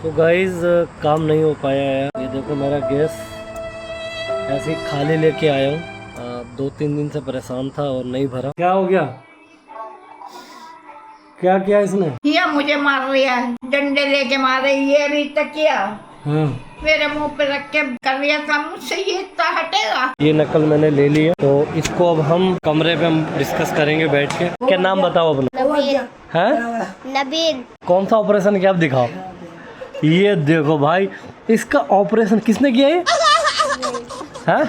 तो गाइज काम नहीं हो पाया है। ये देखो मेरा गैस ऐसे ही खाली लेके आया हूँ। 2-3 दिन से परेशान था और नहीं भरा। क्या हो गया? क्या किया इसने? ये मुझे मार रहा है, डंडे लेके मारे। ये अभी तक किया मेरे मुंह पे रख के कर रहा था मुझसे। ये इतना हटेगा? ये नकल मैंने ले ली है, तो इसको अब हम कमरे पे हम डिस्कस करेंगे बैठ के। क्या नाम बताओ अपना? नबील। है नबील। कौन सा ऑपरेशन किया आप दिखाओ। ये देखो भाई, इसका ऑपरेशन किसने किया है?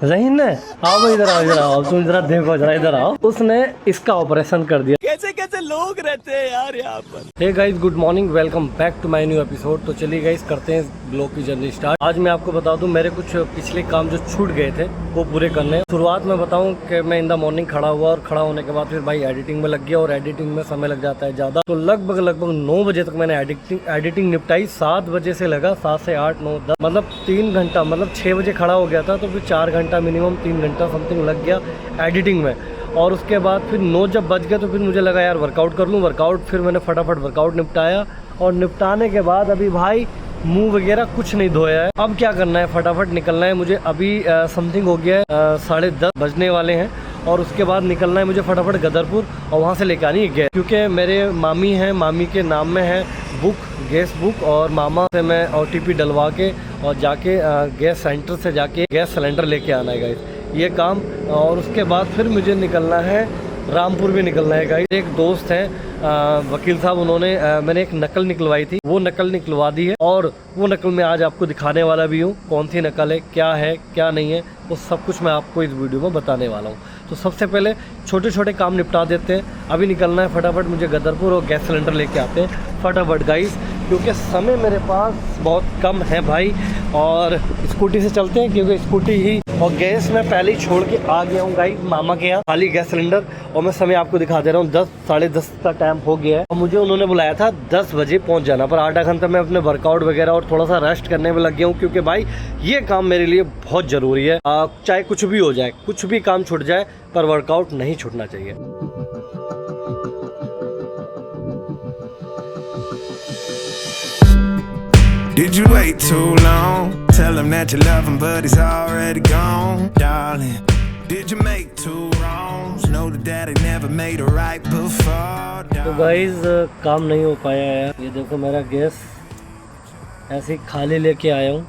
ज़हीन ने। आओ भाई इधर आओ, इधर आओ, तुम जरा देखो, जरा इधर आओ। उसने इसका ऑपरेशन कर दिया। कैसे कैसे लोग रहते हैं यार यहाँ पर। Hey guys, good morning, welcome back to my new episode. तो चलिए गाइस करते हैं ब्लॉग की जर्नी स्टार्ट। आज मैं आपको बता दूं मेरे कुछ पिछले काम जो छूट गए थे वो पूरे करने हैं। शुरुआत में बताऊं कि मैं इन द मॉर्निंग खड़ा हुआ और खड़ा होने के बाद फिर भाई एडिटिंग में लग गया, और एडिटिंग में समय लग जाता है ज़्यादा। तो लगभग 9 बजे तक मैंने एडिटिंग निपटाई। 7 बजे से लगा 7 से 8, 9, 10 मतलब 3 घंटा, मतलब 6 बजे खड़ा हो गया था तो फिर 4 घंटा मिनिमम 3 घंटा समथिंग लग गया एडिटिंग में। और उसके बाद फिर 9 जब बज गया तो फिर मुझे लगा यार वर्कआउट कर लूँ। वर्कआउट फिर मैंने फटाफट वर्कआउट निपटाया, और निपटाने के बाद अभी भाई मुंह वगैरह कुछ नहीं धोया है। अब क्या करना है, फटाफट निकलना है मुझे। अभी समथिंग हो गया है 10:30 बजने वाले हैं, और उसके बाद निकलना है मुझे फटाफट गदरपुर, और वहाँ से लेकर आनी है गैस। क्योंकि मेरे मामी हैं, मामी के नाम में है गैस बुक, और मामा से मैं OTP डलवा के और जाके गैस सेंटर से जाके गैस सिलेंडर लेके आना है गाइस, ये काम। और उसके बाद फिर मुझे निकलना है रामपुर भी निकलना है गाइस। एक दोस्त हैं वकील साहब, उन्होंने मैंने एक नकल निकलवाई थी, वो नकल निकलवा दी है, और वो नकल मैं आज आपको दिखाने वाला भी हूँ। कौन सी नकल है, क्या है क्या नहीं है, वो सब कुछ मैं आपको इस वीडियो में बताने वाला हूँ। तो सबसे पहले छोटे छोटे काम निपटा देते हैं। अभी निकलना है फटाफट मुझे गदरपुर, और गैस सिलेंडर लेके आते हैं फटाफट गाइस, क्योंकि समय मेरे पास बहुत कम है भाई। और स्कूटी से चलते हैं, क्योंकि स्कूटी ही और गैस मैं पहले ही छोड़ के आ गया हूँ गाइस मामा के यहाँ, खाली गैस सिलेंडर। और मैं समय आपको दिखा दे रहा हूँ, 10 साढ़े 10 का टाइम हो गया है, और मुझे उन्होंने बुलाया था 10 बजे पहुँच जाना। पर आधा घंटा मैं अपने वर्कआउट वगैरह और थोड़ा सा रेस्ट करने में लग गया हूँ, क्योंकि भाई ये काम मेरे लिए बहुत ज़रूरी है। चाहे कुछ भी हो जाए, कुछ भी काम छूट जाए, पर वर्कआउट नहीं छूटना चाहिए। Did you wait too long? Tell him that you love him, but he's already gone, darling. Did you make two wrongs? Know that daddy never made a right before. तो गाइज काम नहीं हो पाया है। ये देखो मेरा गैस ऐसे ही खाली लेके आया हूँ।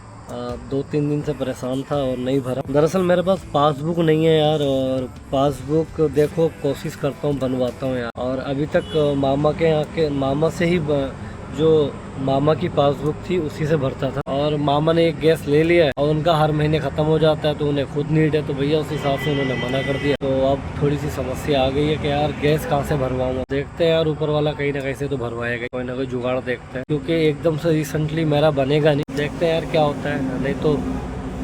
2-3 दिन से परेशान था और नहीं भरा। दरअसल मेरे पास पासबुक नहीं है यार, और पासबुक देखो कोशिश करता हूँ बनवाता हूँ यार। और अभी तक मामा के यहाँ के मामा से ही जो मामा की पासबुक थी उसी से भरता था, और मामा ने एक गैस ले लिया है, और उनका हर महीने ख़त्म हो जाता है, तो उन्हें खुद नीड है, तो भैया उस हिसाब से उन्होंने मना कर दिया। तो अब थोड़ी सी समस्या आ गई है कि यार गैस कहाँ से भरवाऊंगा। देखते हैं यार, ऊपर वाला कहीं ना कहीं से तो भरवाएगा, कोई ना कोई जुगाड़ देखते हैं, क्योंकि एकदम से रिसेंटली मेरा बनेगा नहीं। देखते हैं यार क्या होता है, नहीं तो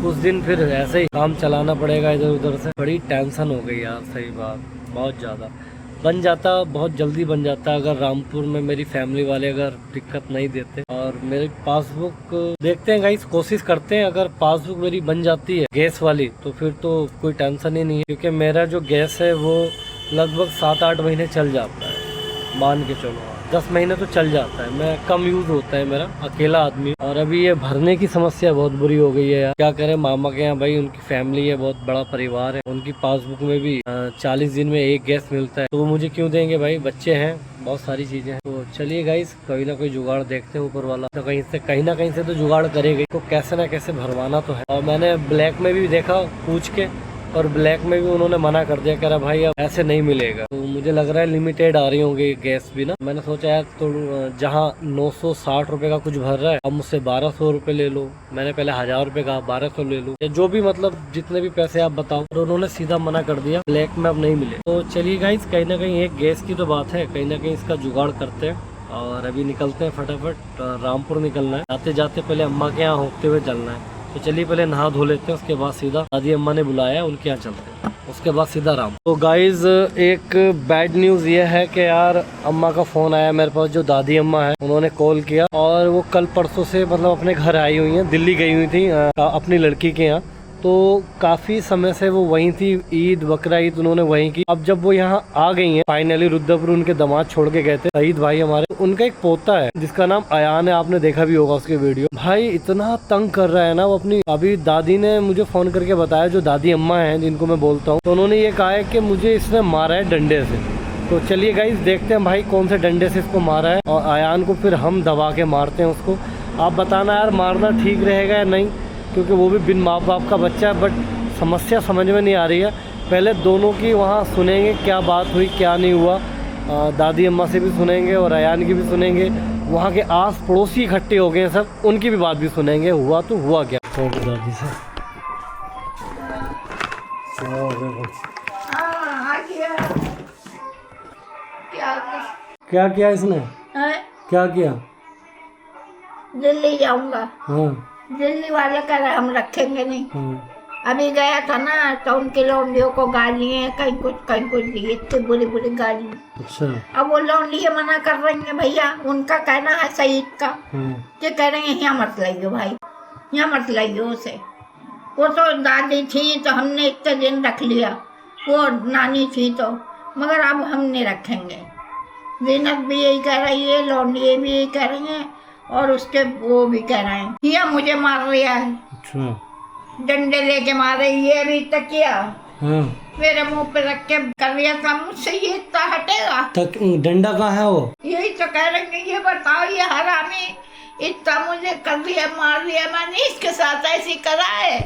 उस दिन फिर ऐसे ही काम चलाना पड़ेगा इधर उधर से। बड़ी टेंशन हो गई यार, सही बात, बहुत ज़्यादा। बन जाता, बहुत जल्दी बन जाता अगर रामपुर में मेरी फैमिली वाले अगर दिक्कत नहीं देते। और मेरी पासबुक देखते हैं गाइस, कोशिश करते हैं। अगर पासबुक मेरी बन जाती है गैस वाली, तो फिर तो कोई टेंशन ही नहीं है, क्योंकि मेरा जो गैस है वो लगभग 7-8 महीने चल जाता है, मान के चलो 10 महीने तो चल जाता है। मैं कम यूज होता है, मेरा अकेला आदमी। और अभी ये भरने की समस्या बहुत बुरी हो गई है यार, क्या करें। मामा के यहाँ भाई उनकी फैमिली है, बहुत बड़ा परिवार है, उनकी पासबुक में भी 40 दिन में एक गैस मिलता है, तो वो मुझे क्यों देंगे भाई, बच्चे हैं, बहुत सारी चीजें हैं। तो चलिए गाइस, कोई ना कोई जुगाड़ देखते हैं, ऊपर वाला तो कहीं ना कहीं से तो जुगाड़ करेगा, तो कैसे ना कैसे भरवाना तो है। और मैंने ब्लैक में भी देखा पूछ के, और ब्लैक में भी उन्होंने मना कर दिया, कह रहा भाई अब ऐसे नहीं मिलेगा। तो मुझे लग रहा है लिमिटेड आ रही होंगी गैस भी ना। मैंने सोचा यार, तो जहाँ 960 रुपए का कुछ भर रहा है, अब मुझसे 1200 रुपए ले लो। मैंने पहले 1000 रुपए कहा, 1200 ले लो, या जो भी मतलब जितने भी पैसे आप बताओ। और उन्होंने सीधा मना कर दिया, ब्लैक में अब नहीं मिले। तो चलिए गाइस, कहीं ना कहीं एक गैस की तो बात है, कहीं ना कहीं इसका जुगाड़ करते हैं। और अभी निकलते हैं फटाफट, रामपुर निकलना है। आते जाते पहले अम्मा के यहाँ होते हुए चलना है। तो चलिए पहले नहा धो लेते हैं, उसके बाद सीधा दादी अम्मा ने बुलाया है, उनके यहाँ चलते हैं, उसके बाद सीधा राम। तो गाइज एक बैड न्यूज़ ये है कि यार अम्मा का फ़ोन आया मेरे पास, जो दादी अम्मा है उन्होंने कॉल किया, और वो कल परसों से मतलब अपने घर आई हुई हैं, दिल्ली गई हुई थी अपनी लड़की के यहाँ। तो काफ़ी समय से वो वहीं थी, ईद बकरा ईद उन्होंने वहीं की। अब जब वो यहाँ आ गई हैं फाइनली, रुद्रपुर उनके दामाद छोड़ के गए थे शहीद भाई हमारे, उनका एक पोता है जिसका नाम अयान है, आपने देखा भी होगा उसके वीडियो। भाई इतना तंग कर रहा है ना वो अपनी, अभी दादी ने मुझे फोन करके बताया, जो दादी अम्मा है जिनको मैं बोलता हूँ, तो उन्होंने ये कहा है कि मुझे इसने मारा है डंडे से। तो चलिए गाइस देखते हैं भाई कौन से डंडे से इसको मारा है, और अयान को फिर हम दबा के मारते हैं उसको। आप बताना यार मारना ठीक रहेगा या नहीं, क्योंकि वो भी बिन माँ बाप का बच्चा है। बट समस्या समझ में नहीं आ रही है। पहले दोनों की वहाँ सुनेंगे क्या बात हुई क्या नहीं हुआ, दादी अम्मा से भी सुनेंगे और अयान की भी सुनेंगे। वहाँ के आस पड़ोसी इकट्ठे हो गए हैं सब, उनकी भी बात भी सुनेंगे, हुआ तो हुआ क्या। दादी से क्या किया इसने, क्या किया? दिल्ली जाऊंगा। हाँ दिल्ली वाले कह रहे हम रखेंगे नहीं। अभी गया था ना तो उनके लौंडियों को गालियाँ कहीं कुछ दी, इतनी बुरी बुरी गाली। अच्छा। अब वो लौंडियाँ मना कर रही हैं भैया, उनका कहना है शहीद का, कि कह रहे हैं यहाँ मत लाइयो भाई, यहाँ मत लाइयो उसे। वो तो दादी थी तो हमने इतने दिन रख लिया, वो नानी थी तो, मगर अब हम नहीं रखेंगे। जीनत भी यही कह रही है, लौंडिये भी यही कह रही हैं, और उसके वो भी कह रहे हैं ये मुझे मार रहा है। अच्छा। डंडे लेके मारे, ये अभी तक किया मेरे मुंह पे रख के कर रहा था, मुझसे ये इतना हटेगा? तक डंडा कहाँ है वो? यही तो कह रहे हैं, ये बताओ ये हरामी इतना मुझे कर दिया, मार दिया, मैंने इसके साथ ऐसी करा है?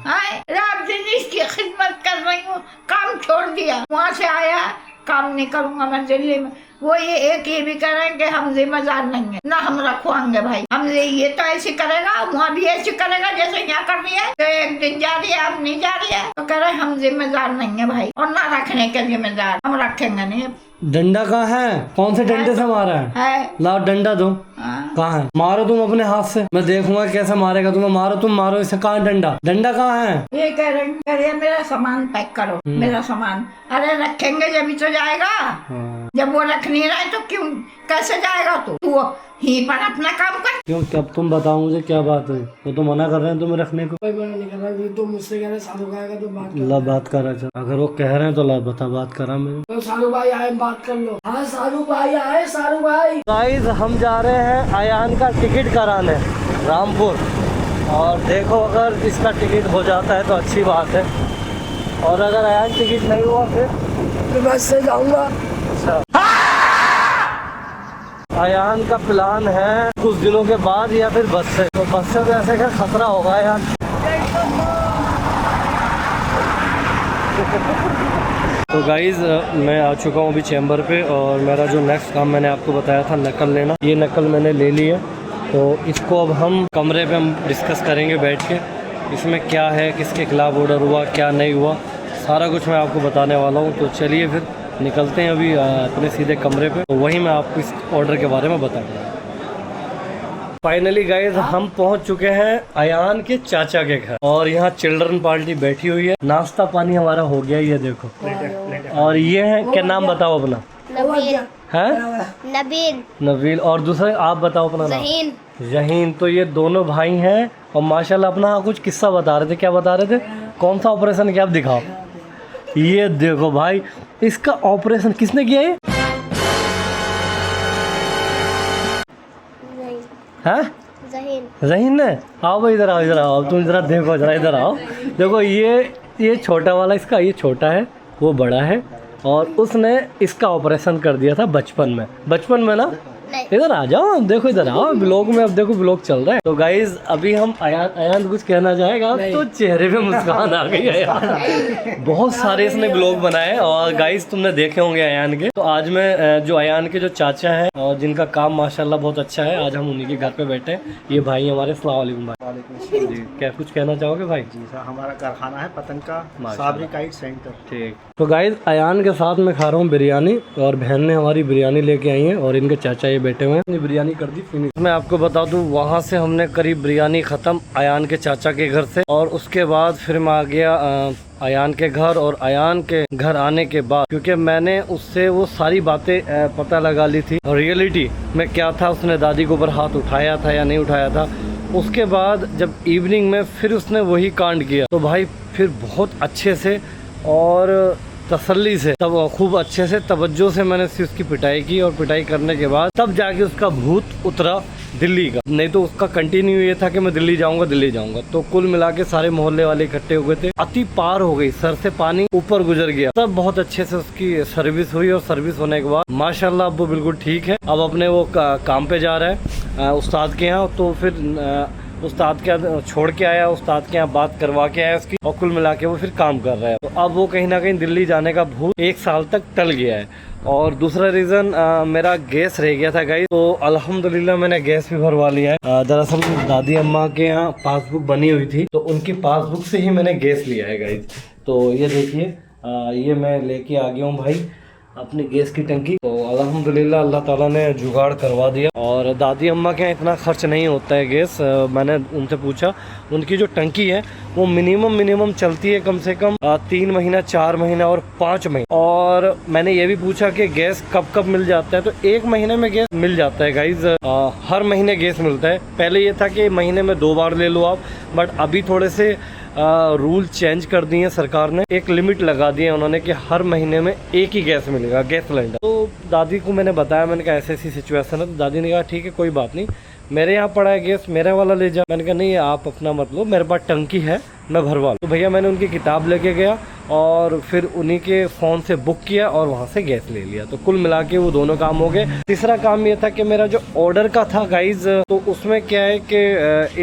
हाँ, रात दिन इसकी खिदमत कर रही हूँ, काम छोड़ दिया, वहाँ से आया काम नहीं करूँगा मैं दिल्ली में। वो ये भी करें कि हम जिम्मेदार नहीं है ना, हम रखवाएंगे भाई, हम ये तो ऐसे करेगा, वहाँ भी ऐसे करेगा जैसे यहाँ कर रही है। तो एक दिन जा रही है, अब नहीं जा रही है, तो कह रहे हम जिम्मेदार नहीं है भाई, और ना रखने के जिम्मेदार, हम रखेंगे नहीं। डंडा कहाँ है? कौन से डंडे से मारा है? लाओ डंडा दो। कहाँ है? मारो तुम अपने हाथ से, मैं देखूंगा कैसे मारेगा तुम्हें। मारो तुम, मारो इसे। कहाँ डंडा? डंडा कहाँ है? ये कह रहे मेरा सामान पैक करो, मेरा सामान। अरे रखेंगे जब ही तो जाएगा। जब वो रख नहीं रहा है तो क्यों, कैसे जाएगा? तू ही पर अपना काम कर। क्यों, अब तुम बताओ मुझे क्या बात है? वो तो मना कर रहे हैं तुम्हें रखने को। कोई मना नहीं कर रहा, तो मुझसे कह रहे सालू का आएगा तो बात ला बात कर रहा। अगर वो कह रहे हैं तो ला बता, बात करा मैं। तो सालू भाई आए, बात कर लो। हाँ सालू भाई आए, सालू भाई। गाइस हम जा रहे हैं अयान का टिकट कराने रामपुर, और देखो अगर इसका टिकट हो जाता है तो अच्छी बात है, और अगर अयान टिकट नहीं हुआ फिर बस से जाऊंगा। अच्छा। अयान का प्लान है कुछ दिनों के बाद या फिर बस से, तो बस से वैसे क्या खतरा होगा यार। तो गाइज़ मैं आ चुका हूँ अभी चैम्बर पे, और मेरा जो नेक्स्ट काम मैंने आपको बताया था नकल लेना, ये नकल मैंने ले ली है। तो इसको अब हम कमरे पे हम डिस्कस करेंगे बैठ के, इसमें क्या है, किसके खिलाफ़ ऑर्डर हुआ, क्या नहीं हुआ, सारा कुछ मैं आपको बताने वाला हूँ। तो चलिए फिर निकलते हैं अभी अपने सीधे कमरे पे, तो वहीं मैं आपको इस ऑर्डर के बारे में बताऊँगा। फाइनली गाइज हम पहुंच चुके हैं अयान के चाचा के घर, और यहाँ चिल्ड्रन पार्टी बैठी हुई है। नाश्ता पानी हमारा हो गया, ये देखो। और ये है, क्या नाम बताओ अपना? नबील। है नबील। नबील। और दूसरे आप बताओ अपना नाम? जहीन। जहीन। तो ये दोनों भाई हैं, और माशाल्लाह अपना कुछ किस्सा बता रहे थे। क्या बता रहे थे? कौन सा ऑपरेशन किया आप दिखाओ। ये देखो भाई, इसका ऑपरेशन किसने किया है? जहीन ने। आओ भाई इधर आओ, इधर आओ, तुम जरा देखो, जरा इधर आओ। देखो ये छोटा वाला इसका, ये छोटा है, वो बड़ा है, और उसने इसका ऑपरेशन कर दिया था बचपन में ना। इधर आ जाओ, देखो इधर आओ, ब्लॉग में अब देखो ब्लॉग चल रहा है। तो गाइज अभी हम अयान कुछ कहना चाहेगा, तो चेहरे पे मुस्कान आ गई है यार। बहुत सारे इसने ब्लॉग बनाए, और गाइज तुमने देखे होंगे अयान के। तो आज मैं जो अयान के जो चाचा हैं, और जिनका काम माशाल्लाह बहुत अच्छा है, आज हम उन्हीं के घर पे बैठे हैं। ये भाई हमारे। अस्सलाम वालेकुम भाई। जी क्या कुछ कहना चाहोगे भाई? जी सर, हमारा कारखाना है पतंग का, साबरी काइट सेंटर। ठीक। तो गाइज अयान के साथ मैं खा रहा हूँ बिरयानी, और बहन ने हमारी बिरयानी लेके आई है, और इनके चाचा बैठे हुए हैं। बिरयानी कर दी फिनिश। मैं आपको बता दूं, वहाँ से हमने करीब बिरयानी ख़त्म अयान के चाचा के घर से, और उसके बाद फिर मैं आ गया अयान के घर। और अयान के घर आने के बाद, क्योंकि मैंने उससे वो सारी बातें पता लगा ली थी, और रियलिटी में क्या था, उसने दादी के ऊपर हाथ उठाया था या नहीं उठाया था, उसके बाद जब इवनिंग में फिर उसने वही कांड किया तो भाई फिर बहुत अच्छे से और तसल्ली से, तब खूब अच्छे से तवज्जो से मैंने उसकी पिटाई की, और पिटाई करने के बाद तब जाके उसका भूत उतरा दिल्ली का। नहीं तो उसका कंटिन्यू ये था कि मैं दिल्ली जाऊंगा। तो कुल मिला के सारे मोहल्ले वाले इकट्ठे हो गए थे, अति पार हो गई, सर से पानी ऊपर गुजर गया। तब बहुत अच्छे से उसकी सर्विस हुई, और सर्विस होने के बाद माशाल्लाह अब वो बिल्कुल ठीक है। अब अपने वो काम पे जा रहा है उस्ताद के यहाँ। तो फिर उस्ताद के यहाँ छोड़ के आया, उस्ताद के यहाँ बात करवा के आया उसकी, और कुल मिला के वो फिर काम कर रहा है। तो अब वो कहीं ना कहीं दिल्ली जाने का भूत 1 साल तक टल गया है। और दूसरा रीज़न मेरा गैस रह गया था गाइस, तो अल्हम्दुलिल्लाह मैंने गैस भी भरवा लिया है। दरअसल दादी अम्मा के यहाँ पासबुक बनी हुई थी, तो उनकी पासबुक से ही मैंने गैस लिया है गाइस। तो ये देखिए, ये मैं लेके आ गया हूँ भाई अपनी गैस की टंकी। तो अल्हम्दुलिल्लाह अल्लाह ताला ने जुगाड़ करवा दिया। और दादी अम्मा के यहाँ इतना खर्च नहीं होता है गैस। मैंने उनसे पूछा, उनकी जो टंकी है वो मिनिमम चलती है कम से कम 3 महीना, 4 महीना और 5 महीना। और मैंने ये भी पूछा कि गैस कब मिल जाता है, तो 1 महीने में गैस मिल जाता है गाइज। हर महीने गैस मिलता है। पहले ये था कि महीने में 2 बार ले लो आप, बट अभी थोड़े से रूल चेंज कर दिए हैं सरकार ने, एक लिमिट लगा दी है उन्होंने कि हर महीने में एक ही गैस मिलेगा, गैस सिलेंडर। तो दादी को मैंने बताया, मैंने कहा ऐसी सिचुएशन है। तो दादी ने कहा ठीक है कोई बात नहीं, मेरे यहाँ पड़ा है गैस, मेरा वाला ले जा। मैंने कहा नहीं आप अपना मत लो, मेरे पास टंकी है, मैं भरवा लूँ। तो भैया मैंने उनकी किताब लेके गया और फिर उन्हीं के फ़ोन से बुक किया और वहाँ से गैस ले लिया। तो कुल मिला के वो दोनों काम हो गए। तीसरा काम ये था कि मेरा जो ऑर्डर का था गाइज, तो उसमें क्या है कि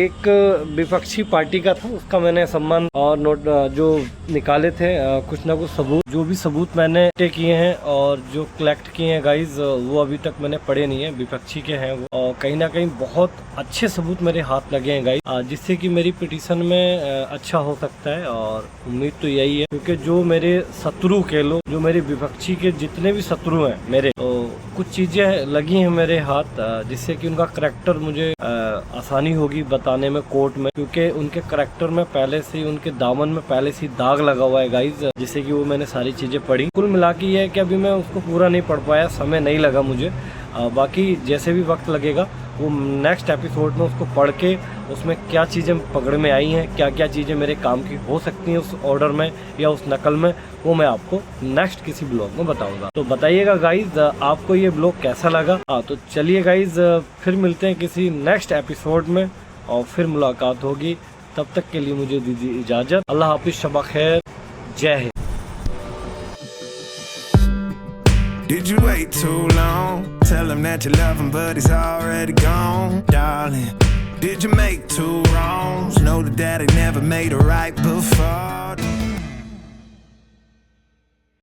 एक विपक्षी पार्टी का था, उसका मैंने सम्मान और नोट जो निकाले थे, कुछ ना कुछ सबूत, जो भी सबूत मैंने किए हैं और जो कलेक्ट किए हैं गाइज, वो अभी तक मैंने पढ़े नहीं है, विपक्षी के हैं वो। और कहीं ना कहीं बहुत अच्छे सबूत मेरे हाथ लगे हैं गाइज, जिससे कि मेरी पिटीशन में अच्छा हो सकता है। और उम्मीद तो यही है, क्योंकि जो मेरे शत्रु कह लो, जो मेरे विपक्षी के जितने भी शत्रु हैं मेरे, तो कुछ चीजें लगी हैं मेरे हाथ, जिससे कि उनका करैक्टर मुझे आसानी होगी बताने में कोर्ट में, क्योंकि उनके करैक्टर में पहले से ही, उनके दामन में पहले से ही दाग लगा हुआ है गाइज, जिससे कि वो मैंने सारी चीजें पढ़ी। कुल मिला के ये है कि अभी मैं उसको पूरा नहीं पढ़ पाया, समय नहीं लगा मुझे। बाकी जैसे भी वक्त लगेगा वो नेक्स्ट एपिसोड में उसको पढ़ के उसमें क्या चीज़ें पकड़ में आई हैं, क्या क्या चीज़ें मेरे काम की हो सकती हैं उस ऑर्डर में या उस नकल में, वो मैं आपको नेक्स्ट किसी ब्लॉग में बताऊंगा। तो बताइएगा गाइज आपको ये ब्लॉग कैसा लगा। तो चलिए गाइज फिर मिलते हैं किसी नेक्स्ट एपिसोड में और फिर मुलाकात होगी। तब तक के लिए मुझे दीजिए इजाज़त। अल्लाह हाफिज़, शबा खैर, जय Hind. Did you wait too long? Tell him that you love him, but he's already gone, darling. Did you make 2 wrongs? Know that daddy never made a right before.